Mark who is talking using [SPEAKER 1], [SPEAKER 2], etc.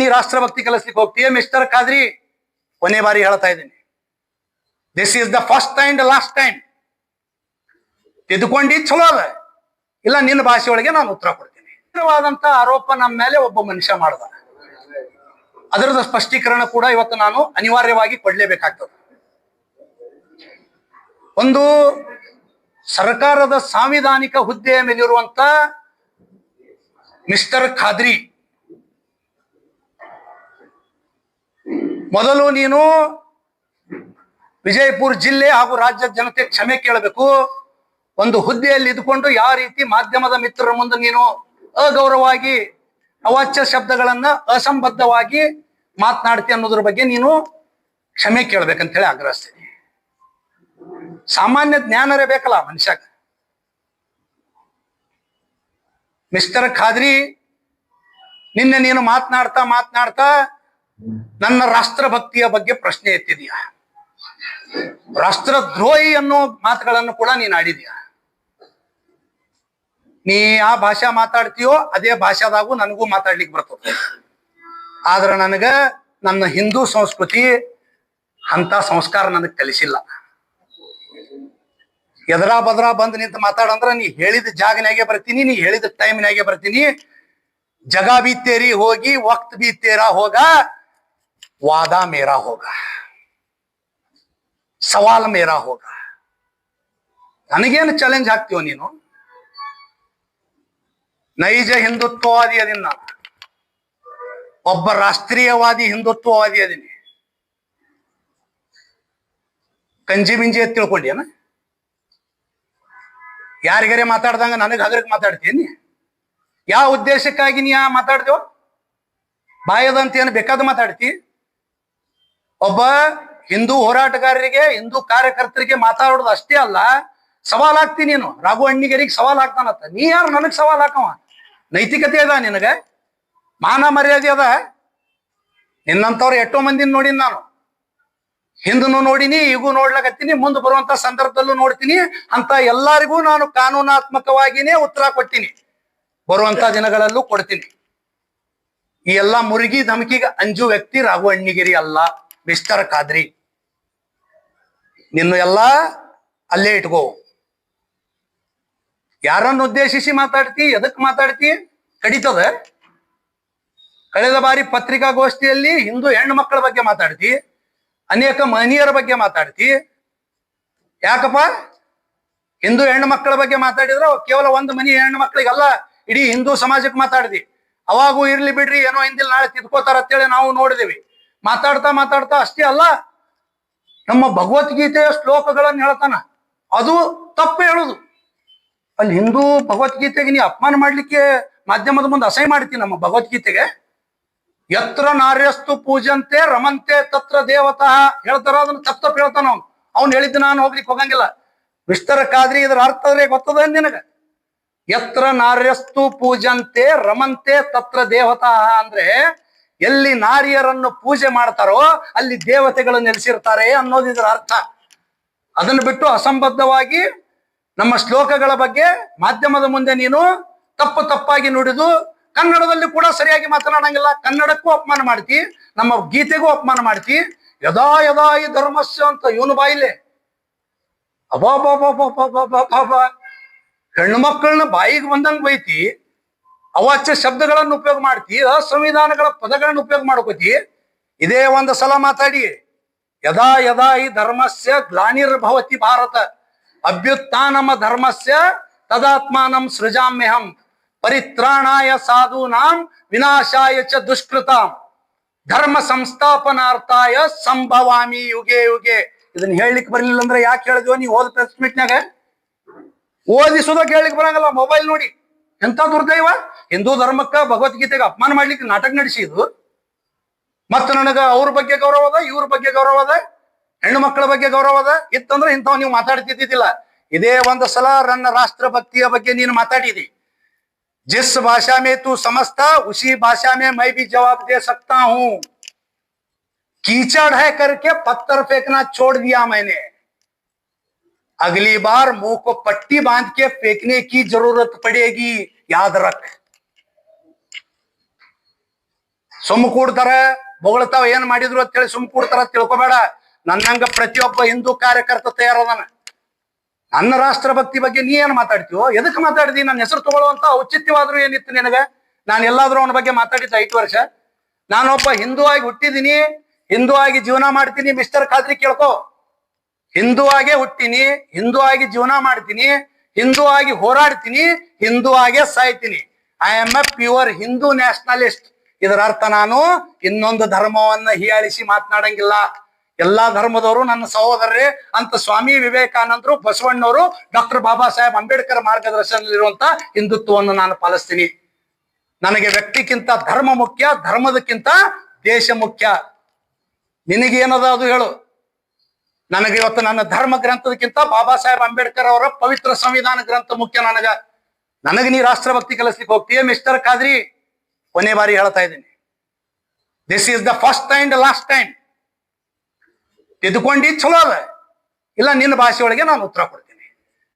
[SPEAKER 1] ನೀ ರಾಷ್ಟ್ರಭಕ್ತಿ ಕಲಿಸ್ಲಿಕ್ಕೆ ಹೋಗ್ತೀಯ ಮಿಸ್ಟರ್ ಖಾದ್ರಿ. ಕೊನೆ ಬಾರಿ ಹೇಳ್ತಾ ಇದ್ದೀನಿ, this is the first and last time. ತಿದ್ದುಕೊಂಡಿ ಚಲೋ ಅಲ್ಲ, ಇಲ್ಲ ನಿನ್ನ ಭಾಷೆಯೊಳಗೆ ನಾನು ಉತ್ತರ ಕೊಡ್ತೀನಿ. ತೀವ್ರವಾದಂತ ಆರೋಪ ನಮ್ಮ ಮೇಲೆ ಒಬ್ಬ ಮನುಷ್ಯ ಮಾಡ್ದ, ಅದರದ ಸ್ಪಷ್ಟೀಕರಣ ಕೂಡ ಇವತ್ತು ನಾನು ಅನಿವಾರ್ಯವಾಗಿ ಕೊಡ್ಲೇಬೇಕಾಗ್ತದೆ. ಒಂದು ಸರ್ಕಾರದ ಸಾಂವಿಧಾನಿಕ ಹುದ್ದೆಯ ಮೇಲಿರುವಂತ ಮಿಸ್ಟರ್ ಖಾದ್ರಿ, ಮೊದಲು ನೀನು ವಿಜಯಪುರ ಜಿಲ್ಲೆ ಹಾಗೂ ರಾಜ್ಯದ ಜನತೆ ಕ್ಷಮೆ ಕೇಳಬೇಕು. ಒಂದು ಹುದ್ದೆಯಲ್ಲಿ ಇದ್ದುಕೊಂಡು ಯಾವ ರೀತಿ ಮಾಧ್ಯಮದ ಮಿತ್ರರ ಮುಂದೆ ನೀನು ಅಗೌರವವಾಗಿ ಅವಾಚ್ಯ ಶಬ್ದಗಳನ್ನ ಅಸಂಬದ್ಧವಾಗಿ ಮಾತನಾಡ್ತಿ ಅನ್ನೋದ್ರ ಬಗ್ಗೆ ನೀನು ಕ್ಷಮೆ ಕೇಳ್ಬೇಕಂತ ಹೇಳಿ ಆಗ್ರಹಿಸ್ತೀನಿ. ಸಾಮಾನ್ಯ ಜ್ಞಾನರೇ ಬೇಕಲ್ಲ ಮನುಷ್ಯಾಗ. ಮಿಸ್ಟರ್ ಖಾದ್ರಿ, ನಿನ್ನೆ ನೀನು ಮಾತನಾಡ್ತಾ ನನ್ನ ರಾಷ್ಟ್ರಭಕ್ತಿಯ ಬಗ್ಗೆ ಪ್ರಶ್ನೆ ಎತ್ತಿದೀಯ. ರಾಷ್ಟ್ರದ್ರೋಹಿ ಅನ್ನೋ ಮಾತುಗಳನ್ನು ಕೂಡ ನೀನು ಆಡಿದೀಯ. ನೀ ಆ ಭಾಷಾ ಮಾತಾಡ್ತೀಯೋ ಅದೇ ಭಾಷಾದಾಗೂ ನನಗೂ ಮಾತಾಡ್ಲಿಕ್ಕೆ ಬರ್ತದೆ. ಆದ್ರೆ ನನಗ ನನ್ನ ಹಿಂದೂ ಸಂಸ್ಕೃತಿ ಅಂತ ಸಂಸ್ಕಾರ ನನಗೆ ಕಲಿಸಿಲ್ಲ. ಎದರಾ ಬದ್ರಾ ಬಂದ್ ನಿಂತು ಮಾತಾಡಂದ್ರ ನೀ ಹೇಳಿದ ಜಾಗನಾಗೆ ಬರ್ತೀನಿ, ನೀ ಹೇಳಿದ ಟೈಮ್ನಾಗೆ ಬರ್ತೀನಿ. ಜಗ ಬಿ ತೇರಿ ಹೋಗಿ ವಕ್ತ್ ಬಿ ತೇರಾ ಹೋಗ, ವಾದ ಮೇರಾ ಹೋಗ, ಸವಾಲ್ ಮೇರಾ ಹೋಗ. ನನಗೇನು ಚಾಲೆಂಜ್ ಹಾಕ್ತೀವ ನೀನು? ನೈಜ ಹಿಂದುತ್ವವಾದಿ ಅದೀನಿ ನಾನು, ಒಬ್ಬ ರಾಷ್ಟ್ರೀಯವಾದಿ ಹಿಂದುತ್ವವಾದಿ ಅದೀನಿ. ಕಂಜಿ ಮಿಂಜಿ ಅಂತ ತಿಳ್ಕೊಂಡೇನ? ಯಾರಿಗಾರೆ ಮಾತಾಡ್ದಂಗ ನನಗೆ ಹಗರಕ್ಕೆ ಮಾತಾಡ್ತೀನಿ? ಯಾವ ಉದ್ದೇಶಕ್ಕಾಗಿ ನೀ ಮಾತಾಡ್ತೇವ? ಬಾಯದಂತ ಏನು ಬೇಕಾದ ಮಾತಾಡ್ತಿ? ಒಬ್ಬ ಹಿಂದೂ ಹೋರಾಟಗಾರರಿಗೆ, ಹಿಂದೂ ಕಾರ್ಯಕರ್ತರಿಗೆ ಮಾತಾಡೋದು ಅಷ್ಟೇ ಅಲ್ಲ, ಸವಾಲ್ ಹಾಕ್ತಿ ನೀನು. ರಾಘು ಅಣ್ಣಿಗರಿಗೆ ಸವಾಲ್ ಹಾಕ್ತಾನತ್ತ. ನೀ ಯಾರು ನನಗ್ ಸವಾಲ್ ಹಾಕವ? ನೈತಿಕತೆ ಅದ ನಿನಗ? ಮಾನ ಮರ್ಯಾದೆ ಅದ? ನಿನ್ನಂತವ್ರು ಎಷ್ಟೋ ಮಂದಿನ ನೋಡಿನಿ ನಾನು. ಹಿಂದೂ ನೋಡಿನಿ, ಈಗೂ ನೋಡ್ಲಕತ್ತೀನಿ, ಮುಂದೆ ಬರುವಂತ ಸಂದರ್ಭದಲ್ಲೂ ನೋಡ್ತೀನಿ. ಅಂತ ಎಲ್ಲರಿಗೂ ನಾನು ಕಾನೂನಾತ್ಮಕವಾಗಿನೇ ಉತ್ತರ ಕೊಡ್ತೀನಿ, ಬರುವಂತ ದಿನಗಳಲ್ಲೂ ಕೊಡ್ತೀನಿ. ಈ ಎಲ್ಲ ಮುರುಗಿ ಧಮಕಿಗೆ ಅಂಜು ವ್ಯಕ್ತಿ ರಾಘು ಅಣ್ಣಿಗಿರಿ ಅಲ್ಲ, ಮಿಸ್ಟರ್ ಖಾದ್ರಿ. ನಿನ್ನ ಎಲ್ಲ ಅಲ್ಲೇ ಇಟ್ಕೋ. ಯಾರನ್ನು ಉದ್ದೇಶಿಸಿ ಮಾತಾಡ್ತಿ? ಎದಕ್ ಮಾತಾಡ್ತಿ? ಕಡಿತದ. ಕಳೆದ ಬಾರಿ ಪತ್ರಿಕಾಗೋಷ್ಠಿಯಲ್ಲಿ ಹಿಂದೂ ಹೆಣ್ಣು ಮಕ್ಕಳ ಬಗ್ಗೆ ಮಾತಾಡ್ತಿ, ಅನೇಕ ಮಹನೀಯರ ಬಗ್ಗೆ ಮಾತಾಡ್ತಿ. ಯಾಕಪ್ಪ? ಹಿಂದೂ ಹೆಣ್ಣು ಮಕ್ಕಳ ಬಗ್ಗೆ ಮಾತಾಡಿದ್ರು ಕೇವಲ ಒಂದು ಮನಿ ಹೆಣ್ಣು ಮಕ್ಕಳಿಗಲ್ಲ, ಇಡೀ ಹಿಂದೂ ಸಮಾಜಕ್ಕೆ ಮಾತಾಡಿದಿ. ಅವಾಗೂ ಇರ್ಲಿ ಬಿಡ್ರಿ, ಏನೋ ಹಿಂದಿಲ್ ನಾಳೆ ತಿದ್ಕೋತಾರ ಅಂತೇಳಿ ನಾವು ನೋಡಿದೇವಿ. ಮಾತಾಡ್ತಾ ಅಷ್ಟೇ ಅಲ್ಲ, ನಮ್ಮ ಭಗವದ್ಗೀತೆಯ ಶ್ಲೋಕಗಳನ್ನು ಹೇಳ್ತಾನ, ಅದು ತಪ್ಪು ಹೇಳುದು. ಅಲ್ಲಿ ಹಿಂದೂ ಭಗವದ್ಗೀತೆಗೆ ನೀ ಅಪಮಾನ ಮಾಡ್ಲಿಕ್ಕೆ ಮಾಧ್ಯಮದ ಮುಂದೆ ಅಸಹ್ಯ ಮಾಡ್ತೀನಿ. ನಮ್ಮ ಭಗವದ್ಗೀತೆಗೆ ಯತ್ರ ನಾರ್ಯಸ್ತು ಪೂಜಂತೆ ರಮಂತೆ ತತ್ರ ದೇವತಃ ಹೇಳ್ತಾರ, ಅದನ್ನ ತಪ್ಪು ಹೇಳ್ತಾನ ಅವನು. ಅವ್ನು ಹೇಳಿದ್ದು ನಾನು ಹೋಗ್ಲಿಕ್ಕೆ ಹೋಗಂಗಿಲ್ಲ. ಮಿಸ್ಟರ್ ಖಾದ್ರಿ, ಇದರ ಅರ್ಥ ಗೊತ್ತದ ನಿನಗ? ಯತ್ರ ನಾರ್ಯಸ್ತು ಪೂಜಂತೆ ರಮಂತೆ ತತ್ರ ದೇವತಃ ಅಂದ್ರೆ ಎಲ್ಲಿ ನಾರಿಯರನ್ನು ಪೂಜೆ ಮಾಡ್ತಾರೋ ಅಲ್ಲಿ ದೇವತೆಗಳು ನೆಲೆಸಿರ್ತಾರೆ ಅನ್ನೋದು ಇದರ ಅರ್ಥ. ಅದನ್ನು ಬಿಟ್ಟು ಅಸಂಬದ್ಧವಾಗಿ ನಮ್ಮ ಶ್ಲೋಕಗಳ ಬಗ್ಗೆ ಮಾಧ್ಯಮದ ಮುಂದೆ ನೀನು ತಪ್ಪಾಗಿ ನುಡಿದು, ಕನ್ನಡದಲ್ಲಿ ಕೂಡ ಸರಿಯಾಗಿ ಮಾತನಾಡಂಗಿಲ್ಲ. ಕನ್ನಡಕ್ಕೂ ಅಪಮಾನ ಮಾಡ್ತಿ, ನಮ್ಮ ಗೀತೆಗೂ ಅಪಮಾನ ಮಾಡ್ತಿ. ಯದಾ ಯದಾ ಈ ಧರ್ಮಸ್ಯ ಅಂತ ಇವನು ಬಾಯಿಲೆ ಅಬಾಬಾಬಾಬಾಬಾಬಾಬಾ. ಹೆಣ್ಣು ಮಕ್ಕಳನ್ನ ಬಾಯಿಗೆ ಬಂದಂಗೆ ಬೈತಿ, ಅವಾಚ್ಯ ಶಬ್ದಗಳನ್ನು ಉಪಯೋಗ ಮಾಡ್ತಿ, ಅಸಂವಿಧಾನಗಳ ಪದಗಳನ್ನು ಉಪಯೋಗ ಮಾಡ್ಕೋತಿ. ಇದೇ ಒಂದು ಸಲ ಮಾತಾಡಿ, ಯದಾ ಯದಾ ಈ ಧರ್ಮಸ್ಯ ಗ್ಲಾನಿರ್ಭವತಿ ಭಾರತ ಅಭ್ಯುತ್ಥಾನಮ ಧರ್ಮಸ್ಯ ತದಾತ್ಮಾನಂ ಸೃಜಾಮ್ಯಹಂ ಪರಿತ್ರಾಣಾಯ ಸಾಧೂನಾಂ ವಿನಾಶಾಯ ಚ ದುಷ್ಕೃತಾಂ ಧರ್ಮ ಸಂಸ್ಥಾಪನಾರ್ಥಾಯ ಸಂಭವಾಮಿ ಯುಗೆ ಯುಗೆ. ಇದನ್ನ ಹೇಳಲಿಕ್ಕೆ ಬರ್ಲಿಲ್ಲ ಅಂದ್ರೆ ಯಾಕೆ ಹೇಳಿದ್ವ? ನೀವು ಓದ್ ಪ್ರೆಸ್ ಮೀಟ್ನಾಗ ಓದಿಸೋದಕ್ಕೆ ಹೇಳಲಿಕ್ಕೆ ಬರಂಗಲ್ಲ, ಮೊಬೈಲ್ ನೋಡಿ. ಎಂತ ದುರ್ದೈವ! ಹಿಂದೂ ಧರ್ಮಕ್ಕ ಭಗವದ್ಗೀತೆಗೆ ಅಪಮಾನ ಮಾಡ್ಲಿಕ್ಕೆ ನಾಟಕ ನಡೆಸಿದ್ದು. ಮತ್ತೆ ನನಗ ಅವ್ರ ಬಗ್ಗೆ ಗೌರವ ಅದ, ಇವ್ರ ಬಗ್ಗೆ ಗೌರವ ಅದ, ಹೆಣ್ಣು ಮಕ್ಕಳ ಬಗ್ಗೆ ಗೌರವ ಅದ. ಇತ್ತಂದ್ರೆ ಇಂಥವ್ ನೀವು ಮಾತಾಡ್ತಿದ್ದಿಲ್ಲ. ಇದೇ ಒಂದು ಸಲ ನನ್ನ ರಾಷ್ಟ್ರಭಕ್ತಿಯ ಬಗ್ಗೆ ನೀನು ಮಾತಾಡಿದಿ. जिस भाषा में तू समझता उसी भाषा में मैं भी जवाब दे सकता हूं. कीचड़ है करके पत्थर फेंकना छोड़ दिया मैंने. अगली बार मुंह को पट्टी बांध के फेंकने की जरूरत पड़ेगी, याद रख. ಸುಮ್ಮ ಕೂಡ್ತಾರ, ಬೊಗಳ್ತಾವ ಏನ್ ಮಾಡಿದ್ರು ಅಂತ ಹೇಳಿ ಸುಮ್ ಕೂಡ್ತಾರ ತಿಳ್ಕೊಬೇಡ. ನನ್ನಂಗ ಪ್ರತಿಯೊಬ್ಬ ಹಿಂದೂ ಕಾರ್ಯಕರ್ತ ತಯಾರದಾನ. ನನ್ನ ರಾಷ್ಟ್ರ ಭಕ್ತಿ ಬಗ್ಗೆ ನೀ ಏನ್ ಮಾತಾಡ್ತೀವೋ, ಎದಕ್ ಮಾತಾಡಿದಿ? ನನ್ನ ಹೆಸರು ತಗೊಳ್ಳುವಂತ ಔಚಿತ್ಯವಾದ್ರೂ ಏನಿತ್ತು ನಿನಗ? ನಾನು ಎಲ್ಲಾದ್ರೂ ಅವನ ಬಗ್ಗೆ ಮಾತಾಡಿದ್ದ 5 ವರ್ಷ? ನಾನೊಬ್ಬ ಹಿಂದೂ ಆಗಿ ಹುಟ್ಟಿದೀನಿ, ಹಿಂದೂ ಆಗಿ ಜೀವನ ಮಾಡ್ತೀನಿ. ಮಿಸ್ಟರ್ ಖಾದ್ರಿ ಕೇಳ್ಕೊ, ಹಿಂದೂ ಆಗೇ ಹುಟ್ಟಿನಿ, ಹಿಂದೂ ಆಗಿ ಜೀವನ ಮಾಡ್ತೀನಿ, ಹಿಂದೂ ಆಗಿ ಹೋರಾಡ್ತೀನಿ, ಹಿಂದೂ ಆಗೇ ಸಾಯ್ತೀನಿ. I am a pure Hindu nationalist. ಇದರ ಅರ್ಥ ನಾನು ಇನ್ನೊಂದು ಧರ್ಮವನ್ನ ಹೀಯಾಳಿಸಿ ಮಾತನಾಡಂಗಿಲ್ಲ. ಎಲ್ಲಾ ಧರ್ಮದವರು ನನ್ನ ಸಹೋದರರೇ ಅಂತ ಸ್ವಾಮಿ ವಿವೇಕಾನಂದರು, ಬಸವಣ್ಣವರು, ಡಾಕ್ಟರ್ ಬಾಬಾ ಸಾಹೇಬ್ ಅಂಬೇಡ್ಕರ್ ಮಾರ್ಗದರ್ಶನದಲ್ಲಿರುವಂತ ಹಿಂದುತ್ವವನ್ನು ನಾನು ಪಾಲಿಸ್ತೀನಿ. ನನಗೆ ವ್ಯಕ್ತಿಗಿಂತ ಧರ್ಮ ಮುಖ್ಯ, ಧರ್ಮದಕ್ಕಿಂತ ದೇಶ ಮುಖ್ಯ. ನಿನಗೇನದ ಅದು ಹೇಳು. ನನಗೆ ಇವತ್ತು ನನ್ನ ಧರ್ಮ ಗ್ರಂಥದಕ್ಕಿಂತ ಬಾಬಾ ಸಾಹೇಬ್ ಅಂಬೇಡ್ಕರ್ ಅವರ ಪವಿತ್ರ ಸಂವಿಧಾನ ಗ್ರಂಥ ಮುಖ್ಯ. ನನಗೆ ನೀ ರಾಷ್ಟ್ರಭಕ್ತಿ ಕಲಿಸ್ಲಿಕ್ಕೆ ಹೋಗ್ತೀಯ? ಮಿಸ್ಟರ್ ಖಾದ್ರಿ, ಕೊನೆ ಬಾರಿ ಹೇಳ್ತಾ ಇದ್ದೀನಿ, this is the first and last time. ತಿದ್ದುಕೊಂಡಿ ಚಲೋ ಅದ, ಇಲ್ಲ ನಿನ್ನ ಭಾಷೆ ಒಳಗೆ ನಾನು ಉತ್ತರ ಕೊಡ್ತೀನಿ.